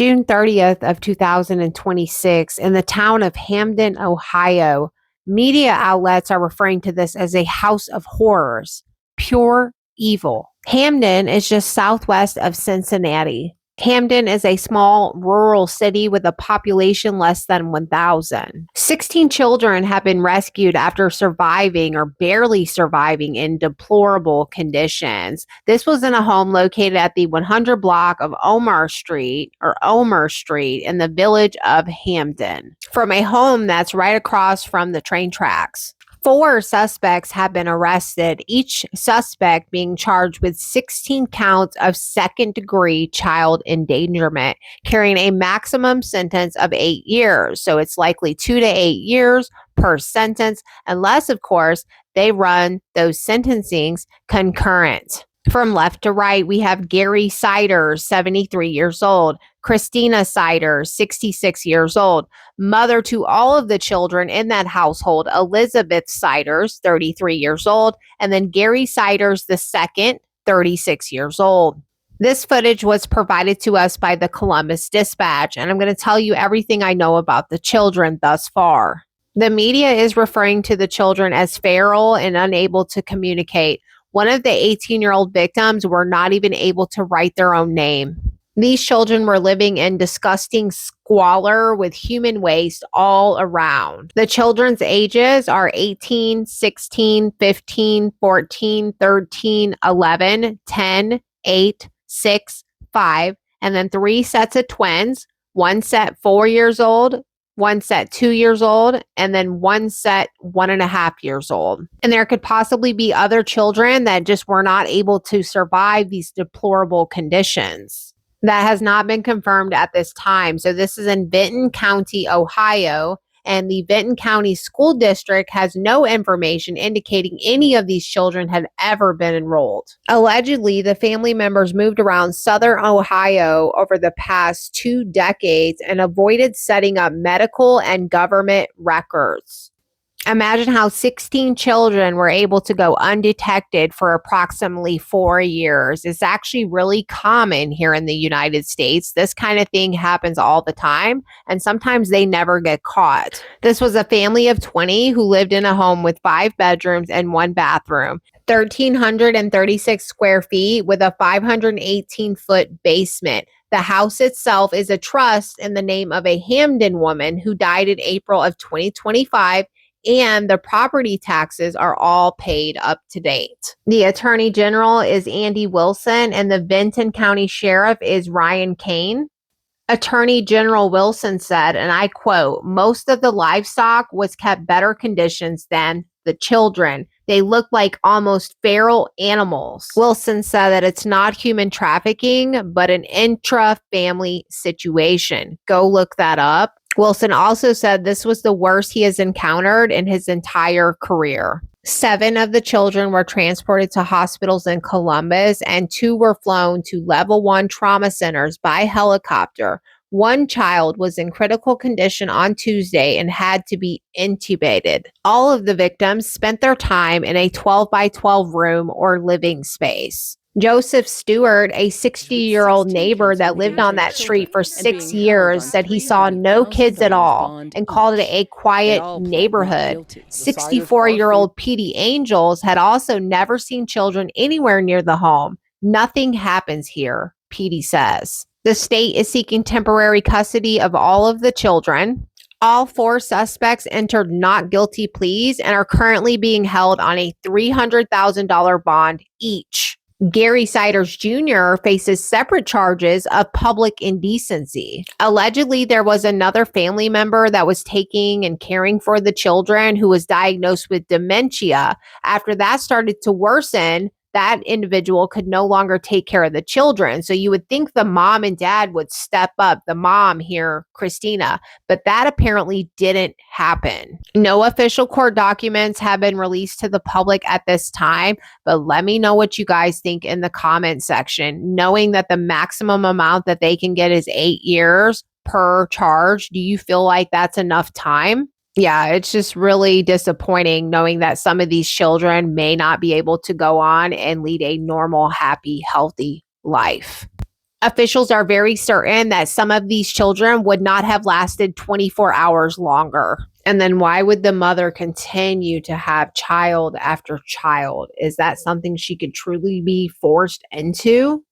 June 30th of 2026, in the town of Hamden, Ohio, media outlets are referring to this as a house of horrors, pure evil. Hamden is just southwest of Cincinnati. Hamden is a small rural city with a population less than 1,000. 16 children have been rescued after surviving or barely surviving in deplorable conditions. This was in a home located at the 100 block of Omer Street in the village of Hamden, from a home that's right across from the train tracks. 4 suspects have been arrested, each suspect being charged with 16 counts of second-degree child endangerment, carrying a maximum sentence of 8 years. So it's likely 2 to 8 years per sentence, unless, of course, they run those sentencings concurrent. From left to right, we have Gary Siders, 73 years old, Christina Siders, 66 years old, mother to all of the children in that household, Elizabeth Siders, 33 years old, and then Gary Siders II, 36 years old. This footage was provided to us by the Columbus Dispatch, and I'm going to tell you everything I know about the children thus far. The media is referring to the children as feral and unable to communicate. One of the 18-year-old victims were not even able to write their own name. These children were living in disgusting squalor with human waste all around. The children's ages are 18, 16, 15, 14, 13, 11, 10, 8, 6, 5, and then 3 sets of twins, one set 4 years old, one set 2 years old, and then one set 1.5 years old. And there could possibly be other children that just were not able to survive these deplorable conditions. That has not been confirmed at this time. So this is in Benton County, Ohio, and the Benton County School District has no information indicating any of these children had ever been enrolled. Allegedly, the family members moved around southern Ohio over the past 2 decades and avoided setting up medical and government records. Imagine how 16 children were able to go undetected for approximately 4 years. It's actually really common here in the United States. This kind of thing happens all the time, and sometimes they never get caught. This was a family of 20 who lived in a home with 5 bedrooms and 1 bathroom, 1,336 square feet with a 518-foot basement. The house itself is a trust in the name of a Hamden woman who died in April of 2025, and the property taxes are all paid up to date. The Attorney General is Andy Wilson, and the Benton County Sheriff is Ryan Kane. Attorney General Wilson said, and I quote, "Most of the livestock was kept better conditions than the children. They look like almost feral animals." Wilson said that it's not human trafficking, but an intra-family situation. Go look that up. Wilson also said this was the worst he has encountered in his entire career. 7 of the children were transported to hospitals in Columbus, and 2 were flown to level 1 trauma centers by helicopter. 1 child was in critical condition on Tuesday and had to be intubated. All of the victims spent their time in a 12 by 12 room or living space. Joseph Stewart, a 60-year-old neighbor that lived on that street for 6 years, said he saw no kids at all and called it a quiet neighborhood. 64-year-old Petey Angels had also never seen children anywhere near the home. "Nothing happens here," Petey says. The state is seeking temporary custody of all of the children. All 4 suspects entered not guilty pleas and are currently being held on a $300,000 bond each. Gary Siders Jr. faces separate charges of public indecency. Allegedly, there was another family member that was taking and caring for the children who was diagnosed with dementia. After that started to worsen, that individual could no longer take care of the children. So you would think the mom and dad would step up, the mom here, Christina, but that apparently didn't happen. No official court documents have been released to the public at this time, but let me know what you guys think in the comment section. Knowing that the maximum amount that they can get is 8 years per charge, do you feel like that's enough time? Yeah, it's just really disappointing knowing that some of these children may not be able to go on and lead a normal, happy, healthy life. Officials are very certain that some of these children would not have lasted 24 hours longer. And then why would the mother continue to have child after child? Is that something she could truly be forced into?